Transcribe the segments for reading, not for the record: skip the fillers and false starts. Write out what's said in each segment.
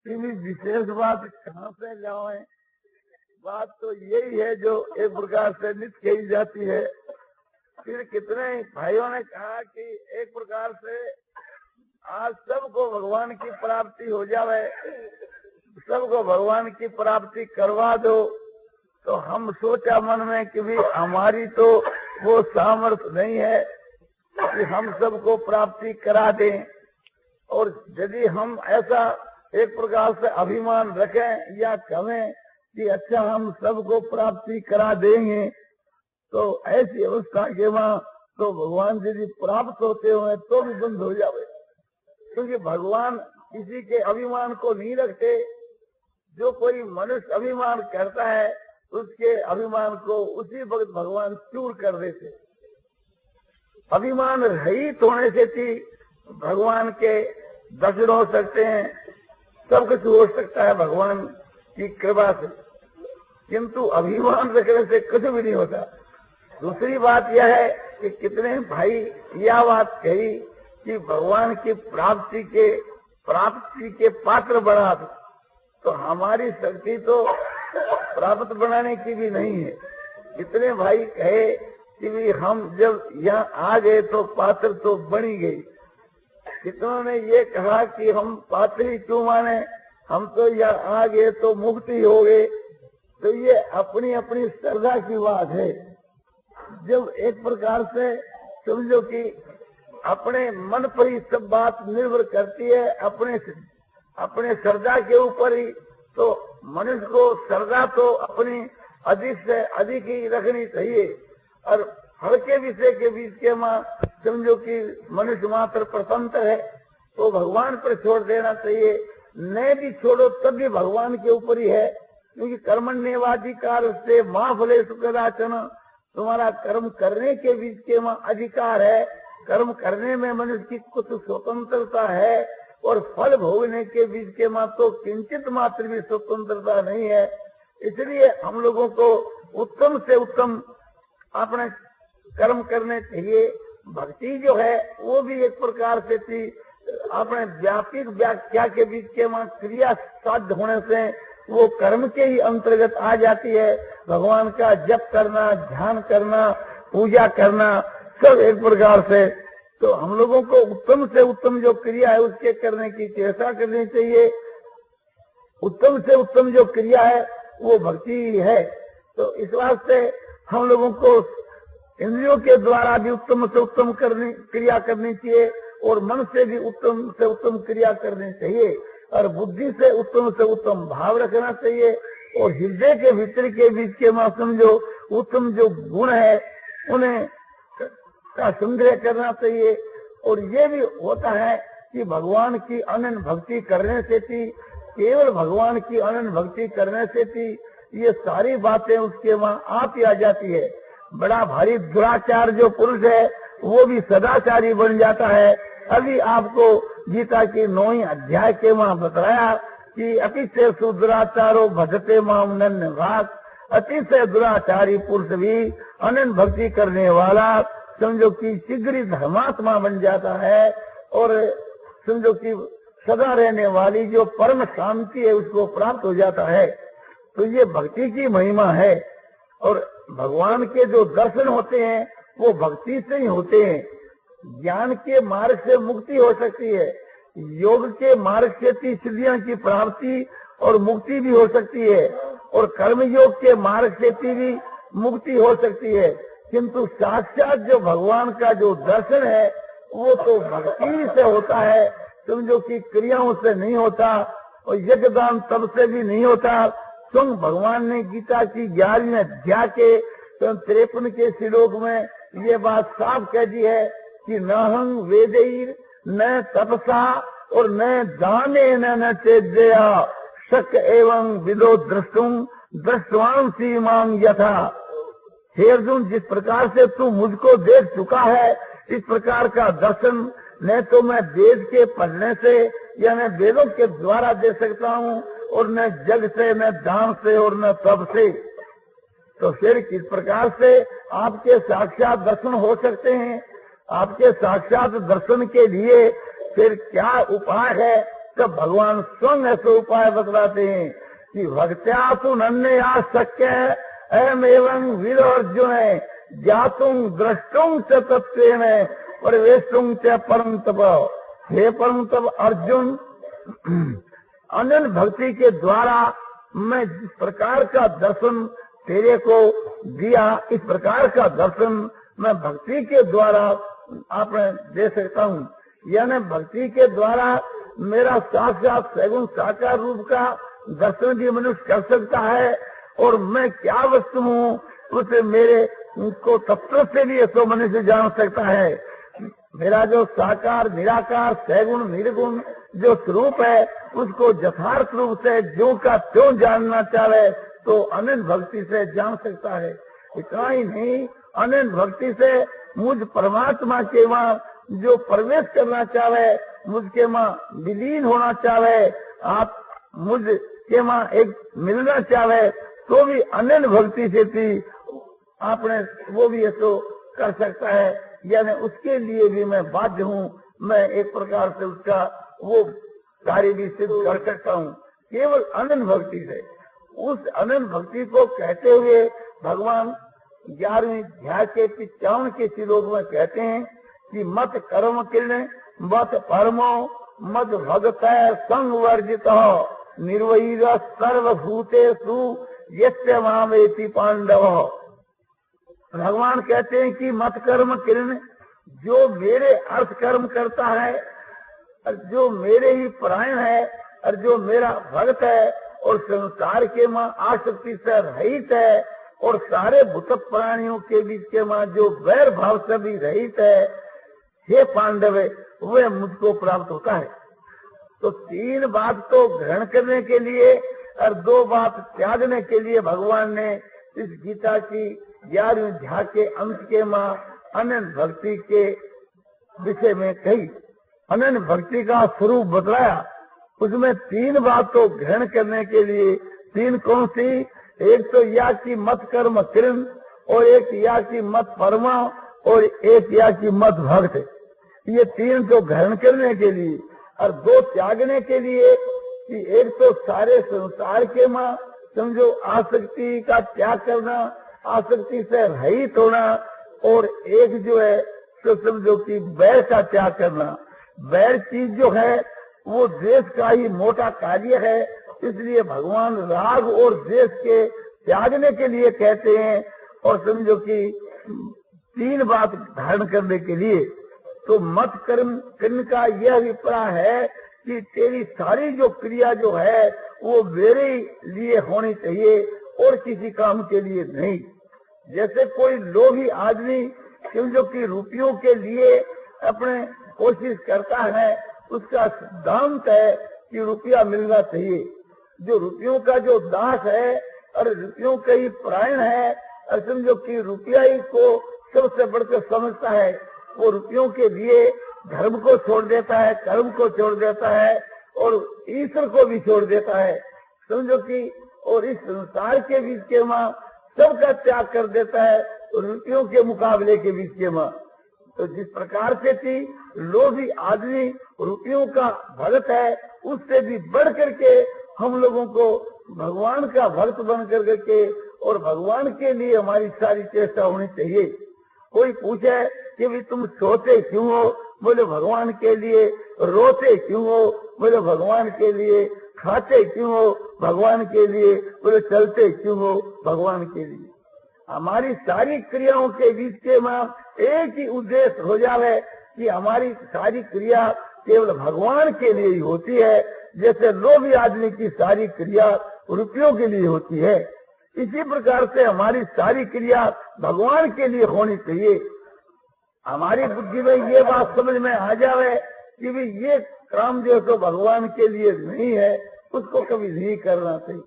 विशेष बात कहाँ से लाएं? बात तो यही है जो एक प्रकार से नित्य कही जाती है। फिर कितने भाइयों ने कहा कि एक प्रकार से आज सबको भगवान की प्राप्ति हो जावे, सबको भगवान की प्राप्ति करवा दो। तो हम सोचा मन में कि भी हमारी तो वो सामर्थ्य नहीं है कि हम सबको प्राप्ति करा दें। और यदि हम ऐसा एक प्रकार से अभिमान रखें या कहें कि अच्छा हम सबको प्राप्ति करा देंगे, तो ऐसी अवस्था के वहाँ तो भगवान यदि प्राप्त होते हुए तो भी बंद हो जावे, क्योंकि भगवान किसी के अभिमान को नहीं रखते। जो कोई मनुष्य अभिमान करता है उसके अभिमान को उसी वक्त भगवान चूर कर देते। अभिमान रहित होने से थी भगवान के दर्शन हो सकते हैं, सब कुछ हो सकता है भगवान की कृपा से, किंतु अभिमान रखने से कुछ भी नहीं होता। दूसरी बात यह है कि कितने भाई यह बात कही कि भगवान की प्राप्ति के पात्र बना दो, तो हमारी शक्ति तो प्राप्त बनाने की भी नहीं है। कितने भाई कहे कि भी हम जब यहाँ आ गए तो पात्र तो बनी गई। कितनों ने ये कहा कि हम पात्र ही क्यों माने, हम तो यहाँ आ गए तो मुक्ति हो गए। तो ये अपनी अपनी श्रद्धा की बात है। जब एक प्रकार से समझो कि अपने मन पर ही सब बात निर्भर करती है, अपने श्रद्धा के ऊपर ही, तो मनुष्य को श्रद्धा तो अपनी अधिक से अधिक ही रखनी चाहिए। और हल्के विषय के बीच के माँ समझो कि मनुष्य मात्र प्रतंत्र है तो भगवान पर छोड़ देना चाहिए। न भी छोड़ो तब भी भगवान के ऊपर ही है, क्योंकि कर्मण्येवाधिकार से माँ फले सुखदाचन, तुम्हारा कर्म करने के बीच के माँ अधिकार है। कर्म करने में मनुष्य की कुछ स्वतंत्रता है और फल भोगने के बीच के माँ तो किंचित मात्र भी स्वतंत्रता नहीं है। इसलिए हम लोगों को उत्तम से उत्तम अपने कर्म करने चाहिए। भक्ति जो है वो भी एक प्रकार से थी अपने व्यापक व्याख्या के बीच के माँ क्रिया साध्य होने से वो कर्म के ही अंतर्गत आ जाती है। भगवान का जप करना, ध्यान करना, पूजा करना, सब एक प्रकार से। तो हम लोगों को उत्तम से उत्तम जो क्रिया है उसके करने की चेष्टा करनी चाहिए। उत्तम से उत्तम जो क्रिया है वो भक्ति है। तो इस वास्ते हम लोगों को इंद्रियों के द्वारा भी उत्तम से उत्तम क्रिया करनी चाहिए और मन से भी उत्तम से उत्तम क्रिया करनी चाहिए और बुद्धि से उत्तम भाव रखना चाहिए और हृदय के भीतर के बीच के मां समझो उत्तम जो गुण है उन्हें का संग्रह करना चाहिए। और ये भी होता है कि भगवान की अनन्य भक्ति करने से थी, केवल भगवान की अनन्य भक्ति करने से थी ये सारी बातें उसके वहां आप ही आ जाती है। बड़ा भारी दुराचार जो पुरुष है वो भी सदाचारी बन जाता है। अभी आपको गीता के 9वें अध्याय के वहां बताया कि अतिशय सुदुराचारो भजते माम नन्य भाग, अतिशय दुराचारी पुरुष भी अनन्य भक्ति करने वाला समझो कि शीघ्र ही धर्मात्मा बन जाता है और समझो कि सदा रहने वाली जो परम शांति है उसको प्राप्त हो जाता है। तो ये भक्ति की महिमा है। और भगवान के जो दर्शन होते हैं वो भक्ति से ही होते हैं। ज्ञान के मार्ग से मुक्ति हो सकती है, योग के मार्ग से सिद्धियों की प्राप्ति और मुक्ति भी हो सकती है और कर्म योग के मार्ग से भी मुक्ति हो सकती है, किंतु साक्षात जो भगवान का जो दर्शन है वो तो भक्ति से होता है, समझो कि क्रियाओं से नहीं होता और यज्ञ दान तब से भी नहीं होता। स्वयं भगवान ने गीता की 11वें अध्याय के 53 के श्लोक में ये बात साफ कह दी है कि न हम वेदैर न तपसा और न दाने न चेदया शक एवं विदो दृष्टुम दृष्टवांसी मांग यथा। हे अर्जुन, जिस प्रकार से तू मुझको देख चुका है इस प्रकार का दर्शन न तो मैं वेद के पढ़ने से या न वेदों के द्वारा दे सकता हूँ और न जग से, न दान से और न तप से। तो फिर किस प्रकार से आपके साक्षात दर्शन हो सकते हैं? आपके साक्षात दर्शन के लिए फिर क्या उपाय है? तब भगवान स्वयं ऐसे उपाय बतलाते हैं कि भक्त्या तु नन्हे आ शक्य अहम एवं वीर अर्जुन ज्ञातुम द्रष्टुम च तत्वेन परिवेशुम च परम तप। हे परम तप अर्जुन, अनन्य भक्ति के द्वारा मैं जिस प्रकार का दर्शन तेरे को दिया, इस प्रकार का दर्शन मैं भक्ति के द्वारा आपने दे सकता हूँ। यानी भक्ति के द्वारा मेरा साक्षात सगुण साकार रूप का दर्शन भी मनुष्य कर सकता है। और मैं क्या वस्तु हूँ उसे मेरे को तत्व से भी ऐसा मनुष्य जान सकता है। मेरा जो साकार निराकार सगुण निर्गुण जो स्वरूप है उसको यथार्थ रूप से ज्यों का त्यों जानना चाहे तो अनन्य भक्ति से जान सकता है। इतना ही नहीं, अनन्य भक्ति से मुझ परमात्मा के वहाँ जो प्रवेश करना चाहे, मुझके वहाँ विलीन होना चाहे, आप मुझ के वहाँ एक मिलना चाहे तो भी अनन्य भक्ति से भी आपने वो भी ऐसा कर सकता है। यानी उसके लिए भी मैं बाध्य हूँ, मैं एक प्रकार से उसका वो कार्य भी सिद्ध कर सकता हूँ केवल अनन्य भक्ति से। उस अनन्य भक्ति को कहते हुए भगवान 11वीं अध्याय के 55 के श्लोक में कहते हैं कि मत कर्म किर्ण मत परमो मत भगत संग वर्जित निर्वैर सर्वभूतेषु यस्य मामेति पांडव। भगवान कहते हैं कि मत कर्म किर्ण, जो मेरे अर्थ कर्म करता है और जो मेरे ही परायण है और जो मेरा भक्त है और संसार के माँ आसक्ति से रहित है और सारे भूत प्राणियों के बीच के माँ जो वैर भाव से भी रहित है, हे पांडव, वह मुझको प्राप्त होता है। तो 3 बात को ग्रहण करने के लिए और 2 बात त्यागने के लिए भगवान ने इस गीता की 11वीं अध्याय के अंत के माँ अनन्य भक्ति के विषय में कही, अनन्य भक्ति का स्वरूप बतलाया। उसमें 3 बात को ग्रहण करने के लिए 3 कौन सी? एक तो या की मत कर्म कृण, और एक या की मत परमा, और एक या की मत भक्त। ये 3 को ग्रहण करने के लिए और 2 त्यागने के लिए कि एक तो सारे संसार के माँ समझो आसक्ति का त्याग करना, आसक्ति से रहित होना, और एक जो है तो समझो कि बैर का त्याग करना। बैर चीज जो है वो द्वेष का ही मोटा कार्य है, इसलिए भगवान राग और द्वेष के त्यागने के लिए कहते हैं। और समझो कि 3 बात धारण करने के लिए तो मत कर्म करने का यह अभिप्राय है कि तेरी सारी जो क्रिया जो है वो मेरे लिए होनी चाहिए और किसी काम के लिए नहीं। जैसे कोई लोभी आदमी समझो कि रुपयों के लिए अपने कोशिश करता है, उसका सिद्धांत है कि रुपया मिलना चाहिए। जो रुपयों का जो दास है और रुपयों का ही प्राण है और समझो कि रुपया ही को सबसे बढ़कर समझता है, वो रुपयों के लिए धर्म को छोड़ देता है, कर्म को छोड़ देता है और ईश्वर को भी छोड़ देता है। समझो कि और इस संसार के बीच के माँ सबका त्याग कर देता है रुपयों के मुकाबले के बीच के माँ। तो जिस प्रकार से थी लोभी आदमी रुपयों का भक्त है, उससे भी बढ़ करके हम लोगों को भगवान का भक्त बन करके और भगवान के लिए हमारी सारी चेष्टा होनी चाहिए। कोई पूछे कि भी तुम सोते क्यों हो, बोले भगवान के लिए। रोते क्यों हो, बोले भगवान के लिए। खाते क्यों हो, भगवान के लिए। बोले चलते क्यों हो, भगवान के लिए। हमारी सारी क्रियाओं के बीच के मां एक ही उद्देश्य हो जावे कि हमारी सारी क्रिया केवल भगवान के लिए ही होती है, जैसे लोभी आदमी की सारी क्रिया रुपयों के लिए होती है। इसी प्रकार से हमारी सारी क्रिया भगवान के लिए होनी चाहिए। हमारी बुद्धि में ये बात समझ में आ जावे कि भी ये काम जो तो भगवान के लिए नहीं है, उसको कभी नहीं करना चाहिए।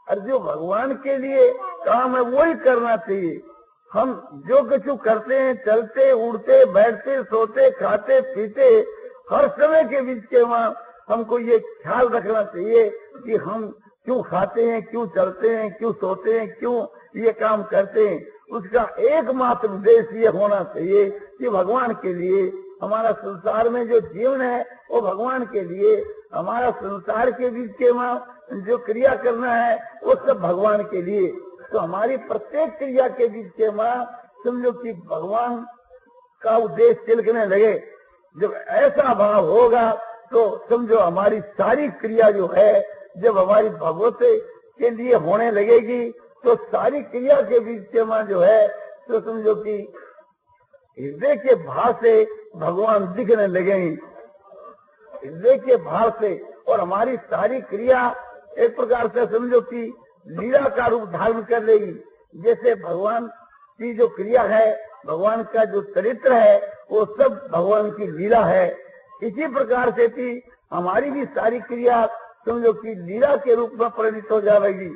और जो भगवान के लिए काम है वो ही करना चाहिए। हम जो कुछ करते हैं, चलते उड़ते बैठते सोते खाते पीते, हर समय के बीच के वहाँ हमको ये ख्याल रखना चाहिए कि हम क्यों खाते हैं, क्यों चलते हैं, क्यों सोते हैं, क्यों ये काम करते हैं। उसका एकमात्र उद्देश्य ये होना चाहिए कि भगवान के लिए हमारा संसार में जो जीवन है वो भगवान के लिए, हमारा संसार के बीच के वहाँ जो क्रिया करना है वो सब भगवान के लिए। तो हमारी प्रत्येक क्रिया के बीच के वहाँ समझो कि भगवान का उद्देश्य तिलकने लगे। जब ऐसा भाव होगा तो समझो हमारी सारी क्रिया जो है जब हमारी भगवत के लिए होने लगेगी तो सारी क्रिया के बीच के वहाँ जो है तो समझो कि हृदय के भाव से भगवान दिखने लगेंगे, हृदय के भाव से। और हमारी सारी क्रिया एक प्रकार से समझो कि लीला का रूप धारण कर लेगी। जैसे भगवान की जो क्रिया है, भगवान का जो चरित्र है वो सब भगवान की लीला है। इसी प्रकार से भी हमारी भी सारी क्रिया समझो कि लीला के रूप में परिणित हो जाएगी।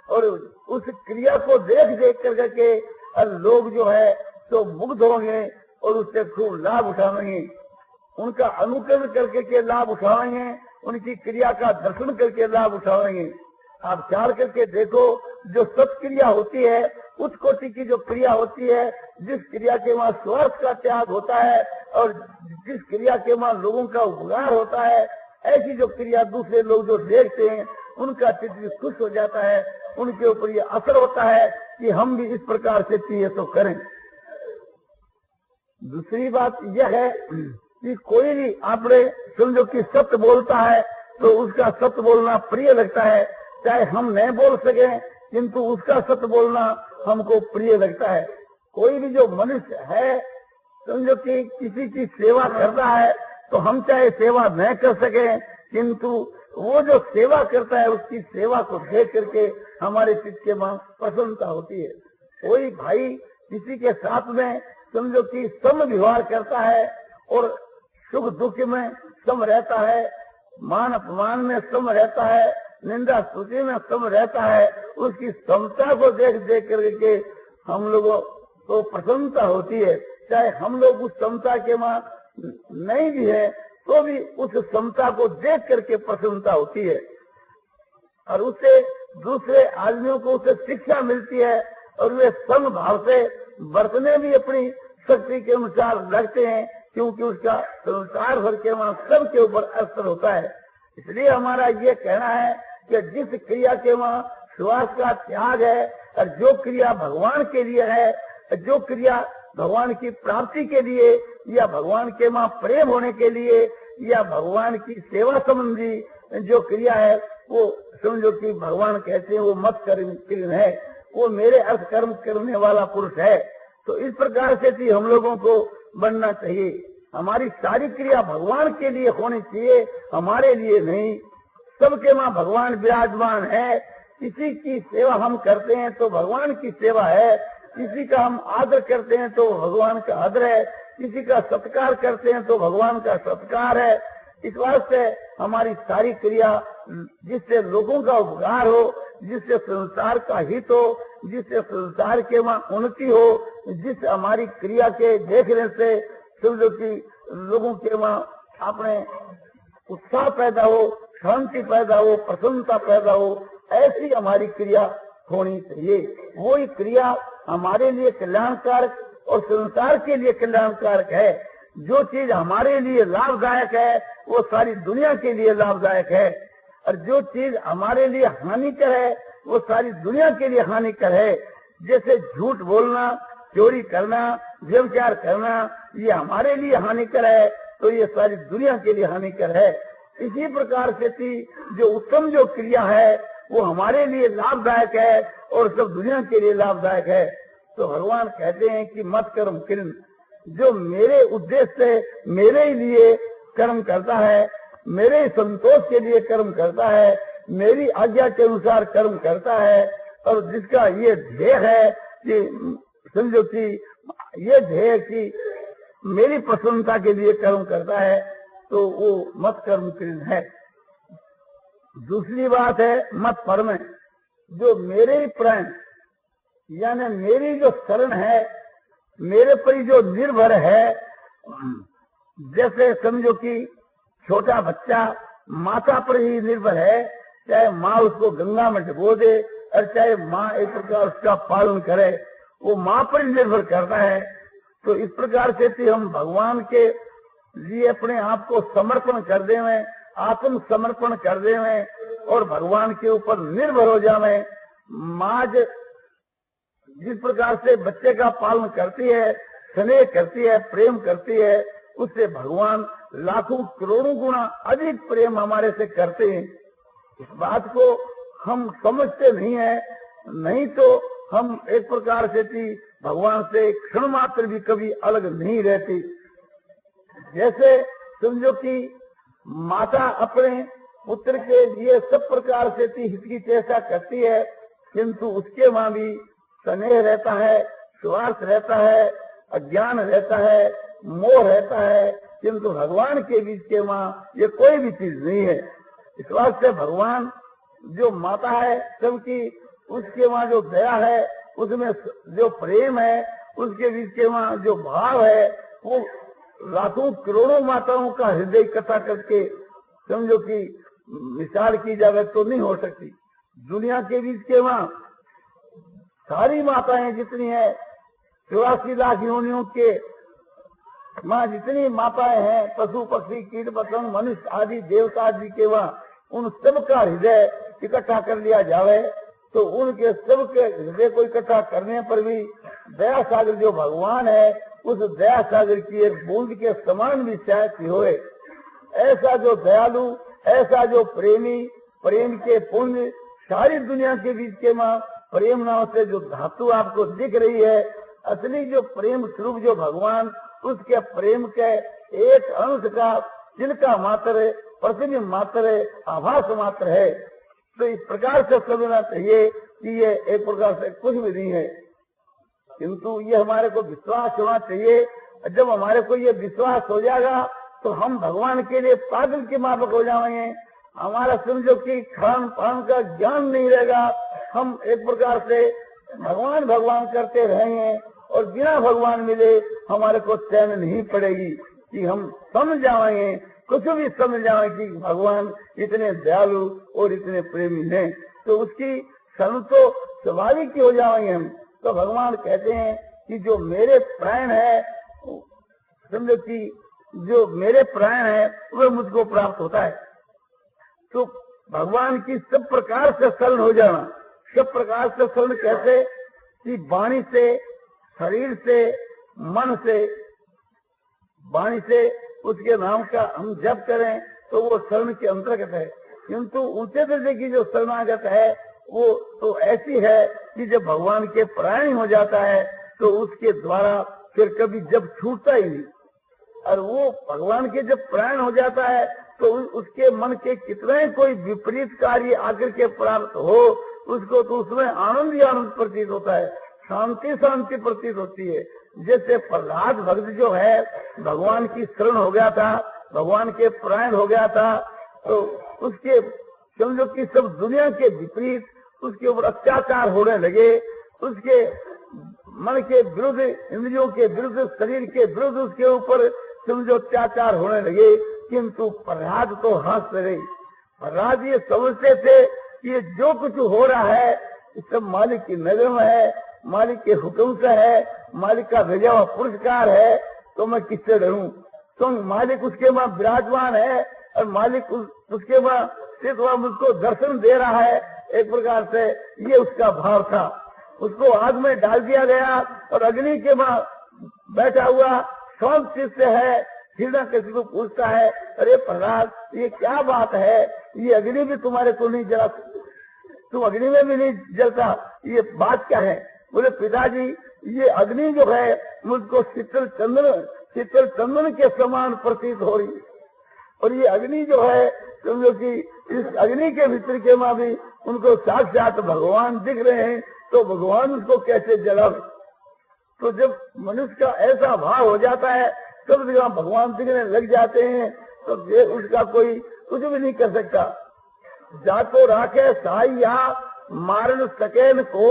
और उस क्रिया को देख देख करके लोग जो है तो मुग्ध होंगे और उससे खूब लाभ उठाएंगे, उनका अनुकरण करके के लाभ उठाएंगे, उनकी क्रिया का दर्शन करके लाभ उठाएंगे। आप ख्याल करके देखो, जो सत्क्रिया होती है, उच्च कोटि की जो क्रिया होती है, जिस क्रिया के वहाँ स्वार्थ का त्याग होता है और जिस क्रिया के वहाँ लोगों का उपकार होता है, ऐसी जो क्रिया दूसरे लोग जो देखते हैं उनका चित्त भी खुश हो जाता है, उनके ऊपर ये असर होता है कि हम भी इस प्रकार से चाहिए तो करें। दूसरी बात यह है कि कोई भी आपने समझो कि सत्य बोलता है तो उसका सत्य बोलना प्रिय लगता है, चाहे हम नहीं बोल सके किंतु उसका सत्य बोलना हमको प्रिय लगता है। कोई भी जो मनुष्य है समझो कि किसी की सेवा करता है तो हम चाहे सेवा नहीं कर सके किंतु वो जो सेवा करता है उसकी सेवा को देख करके हमारे चित्त के मन प्रसन्नता होती है। कोई भाई किसी के साथ में समझो कि सम व्यवहार करता है और सुख दुख में सम रहता है, मान अपमान में सम रहता है, निंदा स्तुति में सम रहता है, उसकी समता को देख देख करके हम लोगों को प्रसन्नता होती है। चाहे हम लोग उस समता के वहां नहीं भी है तो भी उस समता को देख करके प्रसन्नता होती है और उससे दूसरे आदमियों को उससे शिक्षा मिलती है और वे सम भाव से बरतने भी अपनी शक्ति के अनुसार लगते हैं, क्योंकि उसका संसार भर के वहां सबके ऊपर असर होता है। इसलिए हमारा ये कहना है कि जिस क्रिया के वहां स्वार्थ का त्याग है और जो क्रिया भगवान के लिए है, जो क्रिया भगवान की प्राप्ति के लिए या भगवान के वहां प्रेम होने के लिए या भगवान की सेवा संबंधी जो क्रिया है वो समझो कि भगवान कहते हैं वो मत कर्म है, वो मेरे अर्थ कर्म करने वाला पुरुष है। तो इस प्रकार से भी हम लोगों को बनना चाहिए। हमारी सारी क्रिया भगवान के लिए होनी चाहिए, हमारे लिए नहीं। सबके वहां भगवान विराजमान है, किसी की सेवा हम करते हैं तो भगवान की सेवा है, किसी का हम आदर करते हैं तो भगवान का आदर है, किसी का सत्कार करते हैं तो भगवान का सत्कार है। इस वास्ते हमारी सारी क्रिया जिससे लोगों का उपकार हो, जिससे संसार का हित हो, जिससे संसार के वहाँ उन्नति हो, जिस हमारी क्रिया के देखने से समझो कि लोगों के वहाँ अपने उत्साह पैदा हो, शांति पैदा हो, प्रसन्नता पैदा हो, ऐसी हमारी क्रिया होनी चाहिए। वही क्रिया हमारे लिए कल्याणकारक और संसार के लिए कल्याणकारक है। जो चीज हमारे लिए लाभदायक है वो सारी दुनिया के लिए लाभदायक है, और जो चीज हमारे लिए हानिकर है वो सारी दुनिया के लिए हानिकर है। जैसे झूठ बोलना, चोरी करना, व्यभिचार करना, ये हमारे लिए हानिकर है तो ये सारी दुनिया के लिए हानिकर है। इसी प्रकार से जो उत्तम जो क्रिया है वो हमारे लिए लाभदायक है और सब दुनिया के लिए लाभदायक है। तो भगवान कहते हैं कि मत कर्म किरण, जो मेरे उद्देश्य से मेरे लिए कर्म करता है, मेरे संतोष के लिए कर्म करता है, मेरी आज्ञा के अनुसार कर्म करता है और जिसका ये ध्येय है कि समझो कि ये ध्येय कि मेरी प्रसन्नता के लिए कर्म करता है तो वो मत कर्म किरण है। दूसरी बात है मत परम, जो मेरे प्राण यानी मेरी जो शरण है, मेरे पर जो निर्भर है। जैसे समझो कि छोटा बच्चा माता पर ही निर्भर है, चाहे माँ उसको गंगा में डुबो दे और चाहे माँ एक प्रकार उसका पालन करे, वो माँ पर ही निर्भर करता है। तो इस प्रकार से हम भगवान के लिए अपने आप को समर्पण कर दें आत्म समर्पण कर देवे और भगवान के ऊपर निर्भर हो जावे। माँ जिस प्रकार से बच्चे का पालन करती है, स्नेह करती है, प्रेम करती है, उससे भगवान लाखों करोड़ों गुना अधिक प्रेम हमारे से करते हैं। इस बात को हम समझते नहीं है, नहीं तो हम एक प्रकार से भगवान से क्षण मात्र भी कभी अलग नहीं रहती। जैसे समझो कि माता अपने पुत्र के लिए सब प्रकार से हित की चेष्टा करती है, किंतु उसके वहां भी स्नेह रहता है, स्वार्थ रहता है, अज्ञान रहता है, मोह रहता है, किंतु भगवान के बीच के वहां ये कोई भी चीज नहीं है। इस वास्ते भगवान जो माता है सबकी, उसके वहां जो दया है, उसमें जो प्रेम है, उसके बीच के वहां जो भाव है, वो लाखों करोड़ों माताओं का हृदय इकट्ठा करके समझो कि मिसाल की जाए तो नहीं हो सकती। दुनिया के बीच के वहां सारी माताएं जितनी है, 84 लाख योनियों के माँ जितनी माताएं हैं, पशु पक्षी कीट पतंग मनुष्य आदि देवता आदि के वहां उन सब का हृदय इकट्ठा कर लिया जावे तो उनके सबके हृदय को इकट्ठा करने पर भी दया सागर जो भगवान है, उस दया सागर की एक बूंद के समान भी शायद होए। ऐसा जो दयालु, ऐसा जो प्रेमी, प्रेम के पुण्य सारी दुनिया के बीच के माँ प्रेम नाम से जो धातु आपको दिख रही है, असली जो प्रेम स्वरूप जो भगवान, उसके प्रेम के एक अंश का जिनका मात्र प्रतिबिंब मात्र है, आभास मात्र है। तो इस प्रकार से समझना चाहिए कि ये एक प्रकार से कुछ भी नहीं है, किंतु ये हमारे को विश्वास होना चाहिए। जब हमारे को ये विश्वास हो जाएगा तो हम भगवान के लिए पागल के माफक हो जाएंगे। हमारा समझो कि खान पान का ज्ञान नहीं रहेगा, हम एक प्रकार से भगवान भगवान करते रहेंगे और बिना भगवान मिले हमारे को चैन नहीं पड़ेगी कि हम समझ जाएंगे, कुछ भी समझ जाए कि भगवान इतने दयालु और इतने प्रेमी हैं, तो उसकी शरण तो स्वाभाविक हो जाएंगे हम। तो भगवान कहते हैं कि जो मेरे प्राण है, समझो कि जो मेरे प्राण है वह मुझको प्राप्त होता है। तो भगवान की सब प्रकार से शरण हो जाना, सब प्रकार से शरण कैसे कि वाणी से, शरीर से, मन से, वाणी से उसके नाम का हम जप करें तो वो शरण के अंतर्गत है। किंतु ऊंचे दर्जे की जो शरणागत है वो तो ऐसी है कि जब भगवान के प्राण हो जाता है तो उसके द्वारा फिर कभी जब छूटता ही नहीं। और वो भगवान के जब प्राण हो जाता है तो उसके मन के कितना ही कोई विपरीत कार्य आकर के प्राप्त हो, उसको तो उसमें आनंद ही आनंद प्रतीत होता है, शांति शांति प्रतीत होती है। जैसे प्रहलाद भक्त जो है भगवान की शरण हो गया था, भगवान के प्राण हो गया था, तो उसके समझो कि सब दुनिया के विपरीत उसके ऊपर अत्याचार होने लगे, उसके मन के विरुद्ध, इंद्रियों के विरुद्ध, शरीर के विरुद्ध उसके ऊपर समझो अत्याचार होने लगे। किंतु प्रहलाद तो हंस रहे। प्रहलाद ये समझते थे कि ये जो कुछ हो रहा है सब मालिक की नजर में है, मालिक के हुक्म से है, मालिक का भेजा हुआ पुरस्कार है, तो मैं किससे डरूं। तो मालिक उसके वहां विराजमान है और मालिक उसके वहां सिर्फ वहां मुझको दर्शन दे रहा है। एक प्रकार से ये उसका भाव था। उसको आग में डाल दिया गया और अग्नि के वहां बैठा हुआ शांत चित्त से है। हिरण्य किसी को पूछता है, अरे प्रहलाद ये क्या बात है, ये अग्नि भी तुम्हारे को नहीं जला, तुम अग्नि में भी नहीं जलता, ये बात क्या है। बोले पिताजी ये अग्नि जो है मुझको शीतल चंदन के समान प्रतीत हो रही, और ये अग्नि जो है समझो कि इस अग्नि के भीतर के मां भी उनको साक्षात भगवान दिख रहे हैं, तो भगवान उसको कैसे जलावे। तो जब मनुष्य का ऐसा भाव हो जाता है, सब जगह भगवान दिखने लग जाते हैं, तो ये उसका कोई कुछ भी नहीं कर सकता। जातो राखे साइया मारन सके न को,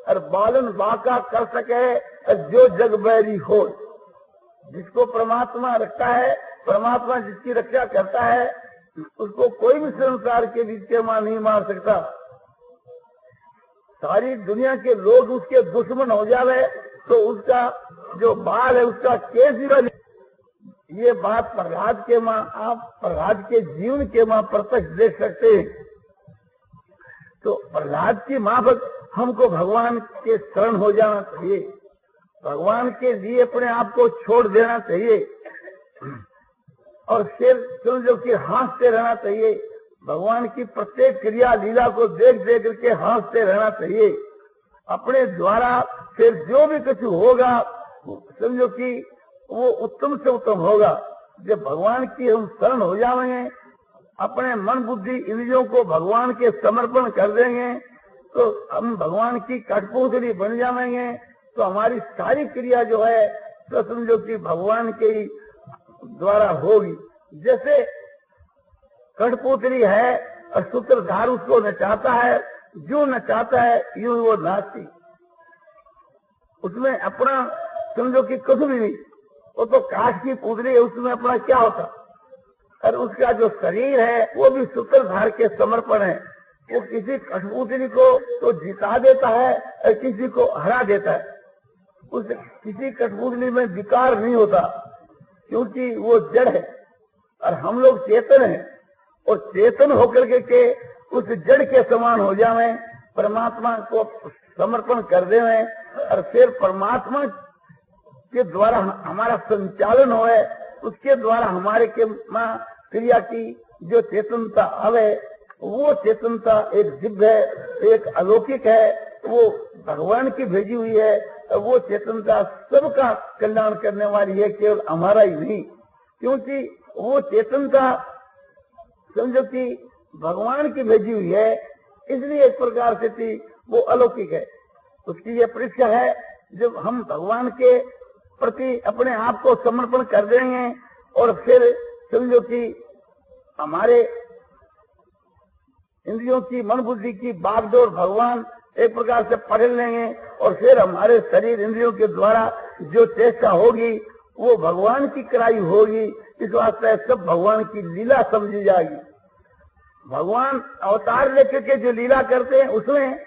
और बालन बाका कर सके जो जग बैरी हो। जिसको परमात्मा रखता है, परमात्मा जिसकी रक्षा करता है, उसको कोई भी संसार के बीच के मां नहीं मार सकता। सारी दुनिया के लोग उसके दुश्मन हो जावे तो उसका जो बाल है उसका केस ये बात प्रहलाद के माँ आप प्रहलाद के जीवन के माँ प्रत्यक्ष देख सकते हैं। तो प्रहलाद की माफक हमको भगवान के शरण हो जाना चाहिए, भगवान के लिए अपने आप को छोड़ देना चाहिए और फिर समझो कि हंसते रहना चाहिए। भगवान की प्रत्येक क्रिया लीला को देख देख करके हंसते रहना चाहिए। अपने द्वारा फिर जो भी कुछ होगा समझो कि वो उत्तम से उत्तम होगा। जब भगवान की हम शरण हो जाएंगे, अपने मन बुद्धि इंद्रियों को भगवान के समर्पण कर देंगे, तो हम भगवान की कठपुतली बन जाएंगे। तो हमारी सारी क्रिया जो है तो समझो कि भगवान के ही द्वारा होगी। जैसे कठपुतली है और सूत्रधार उसको नचाता है, जो नचाता है यूं वो नाचती, उसमें अपना समझो कि कुछ भी नहीं, वो तो काठ की पुतली है, उसमें अपना क्या होता। और उसका जो शरीर है वो भी सूत्रधार के समर्पण है। वो किसी कठपुतली को तो जिता देता है और किसी को हरा देता है। उस किसी कठपुतली में विकार नहीं होता, क्योंकि वो जड़ है और हम लोग चेतन हैं। और चेतन होकर के उस जड़ के समान हो जावे, परमात्मा को समर्पण कर देवे और फिर परमात्मा के द्वारा हमारा संचालन होए, उसके द्वारा हमारे के क्रिया की जो चेतनता आवे, वो चेतनता एक दिव्य है, एक अलौकिक है, वो भगवान की भेजी हुई है। वो चेतनता सबका कल्याण करने वाली है, केवल हमारा ही नहीं। क्योंकि वो चेतनता समझो कि भगवान की भेजी हुई है, इसलिए एक प्रकार से थी वो अलौकिक है। उसकी ये परीक्षा है, जब हम भगवान के प्रति अपने आप को समर्पण कर देंगे और फिर समझो कि हमारे इंद्रियों की मन बुद्धि की बागडोर भगवान एक प्रकार से पकड़ लेंगे और फिर हमारे शरीर इंद्रियों के द्वारा जो चेष्टा होगी वो भगवान की कराई होगी। इस वास्ते सब भगवान की लीला समझी जाएगी। भगवान अवतार लेकर के जो लीला करते हैं उसमें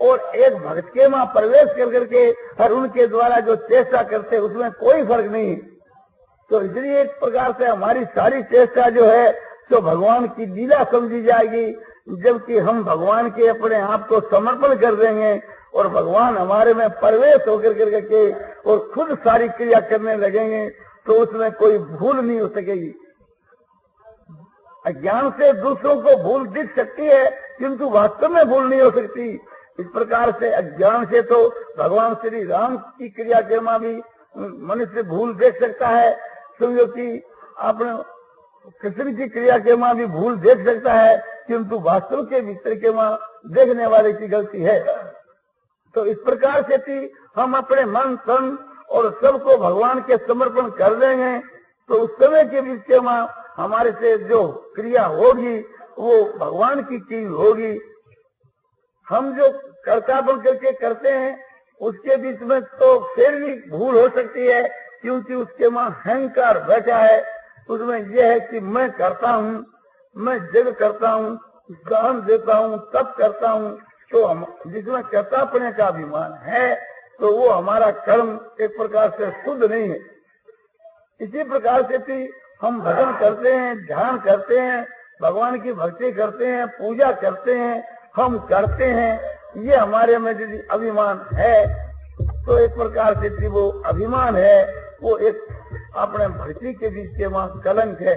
और एक भक्त के मां प्रवेश कर करके और उनके द्वारा जो चेष्टा करते हैं उसमें कोई फर्क नहीं है। तो इसलिए एक प्रकार से हमारी सारी चेष्टा जो है तो भगवान की लीला समझी जाएगी। जबकि हम भगवान के अपने आप को समर्पण कर देंगे और भगवान हमारे में प्रवेश होकर करके और खुद सारी क्रिया करने लगेंगे, तो उसमें कोई भूल नहीं हो सकेगी। अज्ञान से दूसरों को भूल दिख सकती है, किंतु वास्तव में भूल नहीं हो सकती। इस प्रकार से अज्ञान से तो भगवान श्री राम की क्रिया के मां भी मनुष्य भूल देख सकता है, समझो कि आपने कृष्ण की क्रिया के मां भी भूल देख सकता है, किंतु वास्तव के भीतर के मां देखने वाले की गलती है। तो इस प्रकार से थी हम अपने मन तन और सबको भगवान के समर्पण कर देंगे, तो उस समय के बीच के मां हमारे से जो क्रिया होगी वो भगवान की चीज होगी। हम जो कर्ता बन करके करते हैं उसके बीच में तो फिर भी भूल हो सकती है, क्योंकि उसके मां अहंकार बैठा है। उसमें यह है कि मैं करता हूँ, मैं जग करता हूँ, दान देता हूँ, तब करता हूँ। तो हम जिसमें कर्तापने का अभिमान है तो वो हमारा कर्म एक प्रकार से शुद्ध नहीं है। इसी प्रकार से भी हम भजन करते हैं, ध्यान करते हैं, भगवान की भक्ति करते हैं, पूजा करते हैं, हम करते हैं, ये हमारे में यदि अभिमान है तो एक प्रकार से वो अभिमान है, वो एक अपने भक्ति के बीच के वहां कलंक है।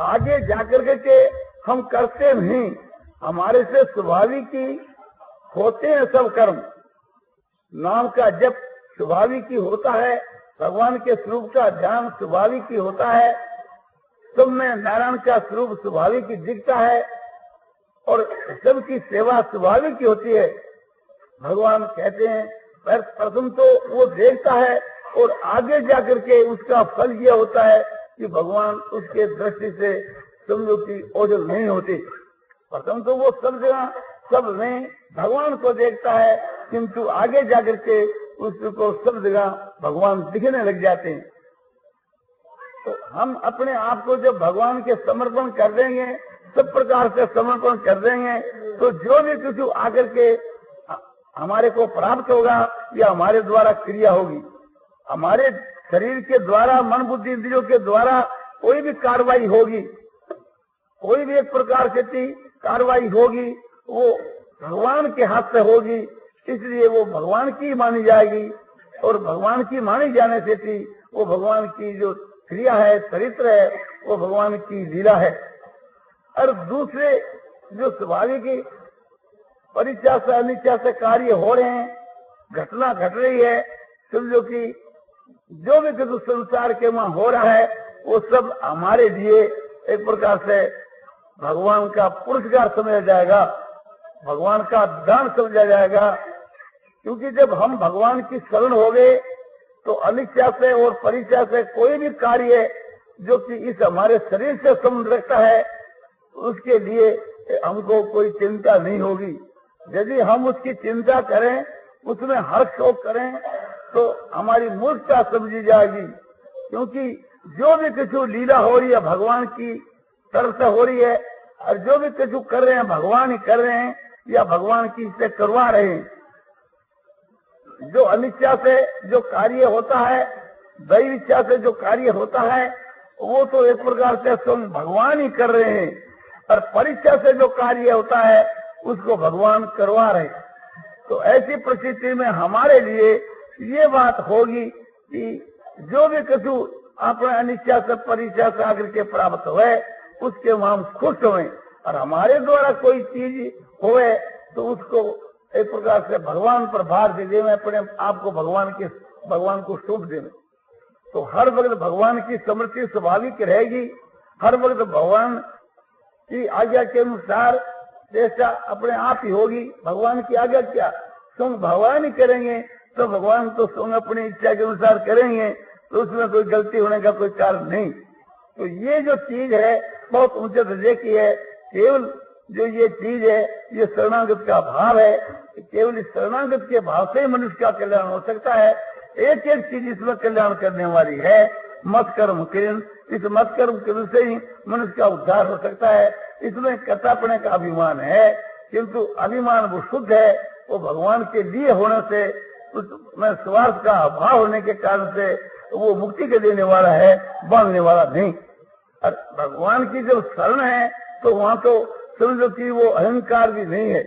आगे जाकर के हम करते नहीं, हमारे से स्वाभाविक ही होते हैं सब कर्म। नाम का जप स्वाभाविक ही होता है, भगवान के स्वरूप का ध्यान स्वाभाविक ही होता है, सब में नारायण का स्वरूप स्वाभाविक ही दिखता है और सबकी सेवा स्वाभाविक ही होती है। भगवान कहते हैं प्रथम तो वो देखता है और आगे जाकर के उसका फल यह होता है कि भगवान उसके दृष्टि से समझो की ओझल नहीं होती। प्रथम तो वो सब जगह सब में भगवान को देखता है, किंतु आगे जाकर के उसको सब जगह भगवान दिखने लग जाते हैं। तो हम अपने आप को जब भगवान के समर्पण कर देंगे, सब प्रकार से समर्पण कर देंगे, तो जो भी कुछ आकर के हमारे को प्राप्त होगा या हमारे द्वारा क्रिया होगी, हमारे शरीर के द्वारा, मन बुद्धि इंद्रियों के द्वारा कोई भी कार्रवाई होगी, कोई भी एक प्रकार से कार्रवाई होगी, वो भगवान के हाथ से होगी, इसलिए वो भगवान की मानी जाएगी। और भगवान की मानी जाने से वो भगवान की जो क्रिया है, चरित्र है, वो भगवान की लीला है। और दूसरे जो स्वाभाविक परिचय से अनिच्छा से कार्य हो रहे हैं, घटना घट रही है, समझो कि जो भी कुछ संसार के वहां हो रहा है वो सब हमारे लिए एक प्रकार से भगवान का पुरस्कार समझा जाएगा, भगवान का दान समझा जाएगा। क्योंकि जब हम भगवान की शरण हो गए तो अनिच्छा से और परिचय से कोई भी कार्य जो कि इस हमारे शरीर से संबंध रखता है उसके लिए हमको कोई चिंता नहीं होगी। यदि हम उसकी चिंता करें, उसमें हर्ष शोक करें तो हमारी मूर्खता समझी जाएगी। क्योंकि जो भी कुछ लीला हो रही है भगवान की तरफ से हो रही है, और जो भी कुछ कर रहे हैं भगवान ही कर रहे हैं या भगवान की से करवा रहे हैं। जो अनिच्छा से जो कार्य होता है, दैव इच्छा से जो कार्य होता है, वो तो एक प्रकार से स्वयं भगवान ही कर रहे हैं, और परीक्षा से जो कार्य होता है उसको भगवान करवा रहे हैं। तो ऐसी परिस्थिति में हमारे लिए ये बात होगी कि जो भी कछु अपने अनिच्छा से परीक्षा से आकर के प्राप्त हुए उसके हम खुश हुए, और हमारे द्वारा कोई चीज हुए तो उसको एक प्रकार से भगवान पर भार दे दें, अपने आप को भगवान को सौंप दें। तो हर वक्त भगवान की स्मृति स्वाभाविक रहेगी, हर वक्त भगवान की आज्ञा के अनुसार जैसा अपने आप ही होगी। भगवान की आज्ञा क्या स्वयं भगवान ही करेंगे, तो भगवान तो स्वयं अपनी इच्छा के अनुसार करेंगे, तो उसमें कोई गलती होने का कोई कारण नहीं। तो ये जो चीज है बहुत ऊंचे दर्जे की है। केवल जो ये चीज है ये शरणागत का भाव है, केवल इस शरणागत के भाव से मनुष्य का कल्याण हो सकता है। एक एक चीज इसमें कल्याण करने वाली है, मत कर्म किरण, इस मत कर्म किरण से ही मनुष्य का उद्धार हो सकता है। इसमें कर्तापने का अभिमान है, किंतु अभिमान वो शुद्ध है, वो भगवान के लिए होने से, उसमें स्वार्थ का अभाव होने के कारण से वो मुक्ति के देने वाला है, बांधने वाला नहीं। और भगवान की जब शरण है तो वहां तो समझो कि वो अहंकार भी नहीं है,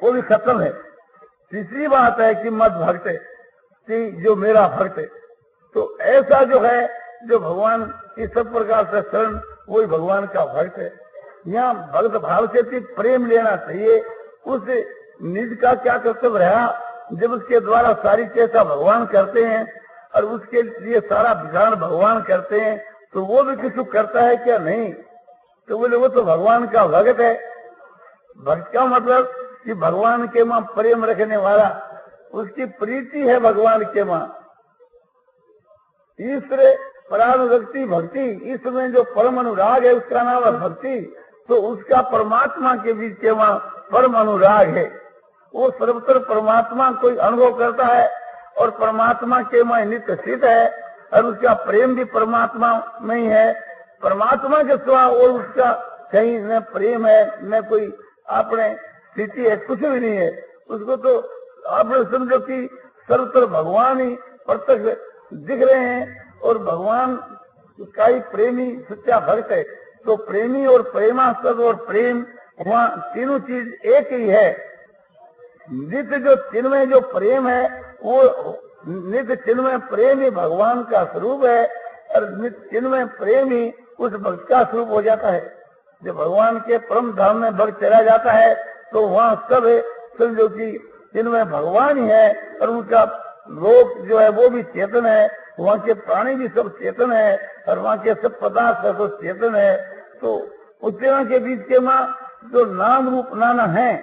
वो भी खत्म है। तीसरी बात है कि मत भक्त कि जो मेरा भक्त है, तो ऐसा जो है जो भगवान की सब प्रकार से शरण वही भगवान का भक्त है। यहाँ भक्त भाव से भी प्रेम लेना चाहिए। उस निज का क्या कर्तव्य रहा, जब उसके द्वारा सारी चेष्टा भगवान करते हैं और उसके लिए सारा विधान भगवान करते हैं, तो वो भी कुछ करता है क्या? नहीं। तो बोले वो तो भगवान का भक्त है। भक्त का मतलब कि भगवान के मां प्रेम रखने वाला, उसकी प्रीति है भगवान के मां। ईश्वर परानुरक्ति भक्ति, इसमें जो परम अनुराग है उसका नाम है भक्ति। तो उसका परमात्मा के बीच के वहां परम अनुराग है। वो सर्वत्र परमात्मा कोई अनुभव करता है और परमात्मा के वहां नित्य स्थित है, और उसका प्रेम भी परमात्मा में ही है। परमात्मा के सिवा और उसका कहीं न प्रेम है न कोई अपने स्थिति है, कुछ भी नहीं है। उसको तो आपने समझो कि सर्वत्र भगवान ही प्रत्यक्ष दिख रहे हैं, और भगवान का ही प्रेमी सच्चा भक्त है। तो प्रेमी और प्रेमास्पद और प्रेम, वहाँ तीनों चीज एक ही है। नित्य जो चिन्मय जो प्रेम है, वो नित्य चिन्मय प्रेम ही भगवान का स्वरूप है, और नित्य चिन्मय प्रेम ही उस भक्त का स्वरूप हो जाता है। जब भगवान के परम धाम में भक्त चला जाता है तो वहाँ सब है, समझो कि चिन्मय भगवान ही है, और उनका लोक जो है वो भी चेतन है, वहाँ के प्राणी भी सब चेतन है, और वहाँ के सब पदार्थ सब चेतन है। तो उच्चरण के बीच के माँ जो नाम रूप नाना है,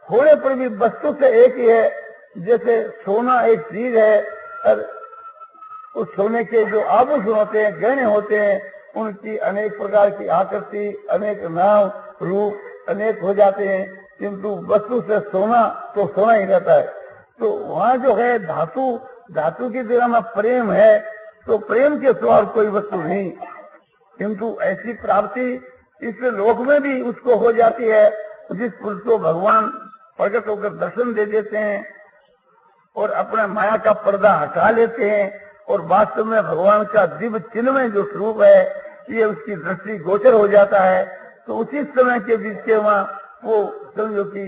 होने पर भी वस्तु से एक ही है। जैसे सोना एक चीज है, और उस सोने के जो आभूषण होते हैं, गहने होते हैं, उनकी अनेक प्रकार की आकृति, अनेक नाम रूप अनेक हो जाते हैं, किंतु वस्तु से सोना तो सोना ही रहता है। तो वहाँ जो है धातु, धातु की तरह में प्रेम है, तो प्रेम के सिवा कोई वस्तु नहीं। किंतु ऐसी प्राप्ति इस लोक में भी उसको हो जाती है, जिस पुरुष को भगवान प्रकट होकर दर्शन दे देते हैं और अपना माया का पर्दा हटा लेते हैं, और वास्तव में भगवान का दिव्य चिन्हमय जो स्वरूप है ये उसकी दृष्टि गोचर हो जाता है, तो उसी समय के बीच के वहाँ वो समझो कि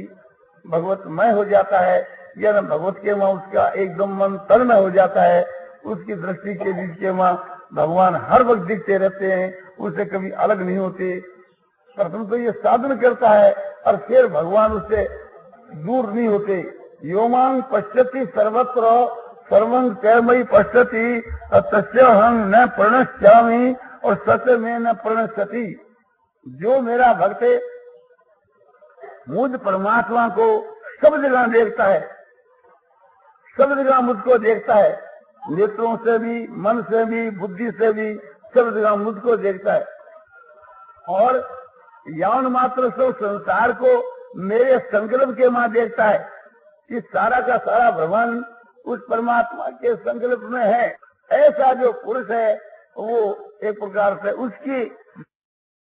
भगवतमय हो जाता है, या न भगवत के वहाँ उसका एकदम मन तन्मय हो जाता है। उसकी दृष्टि के बीच के वहाँ भगवान हर वक्त दिखते रहते हैं, उससे कभी अलग नहीं होते। प्रथम तो ये साधन करता है और फिर भगवान उससे दूर नहीं होते। योमांग पश्यति सर्वत्र सर्वंग तैर्मयी पश्यति तस्यहं न प्रणश्यामि और सत्य में न प्रणश्यति। जो मेरा भक्त है मुझ परमात्मा को सब जगह देखता है, सब जगह मुझको देखता है, नेत्रों से भी, मन से भी, बुद्धि से भी, सब जगह मुझको देखता है। और यौन मात्र से संसार को मेरे संकल्प के मां देखता है कि सारा का सारा ब्रह्मांड उस परमात्मा के संकल्प में है। ऐसा जो पुरुष है वो एक प्रकार से उसकी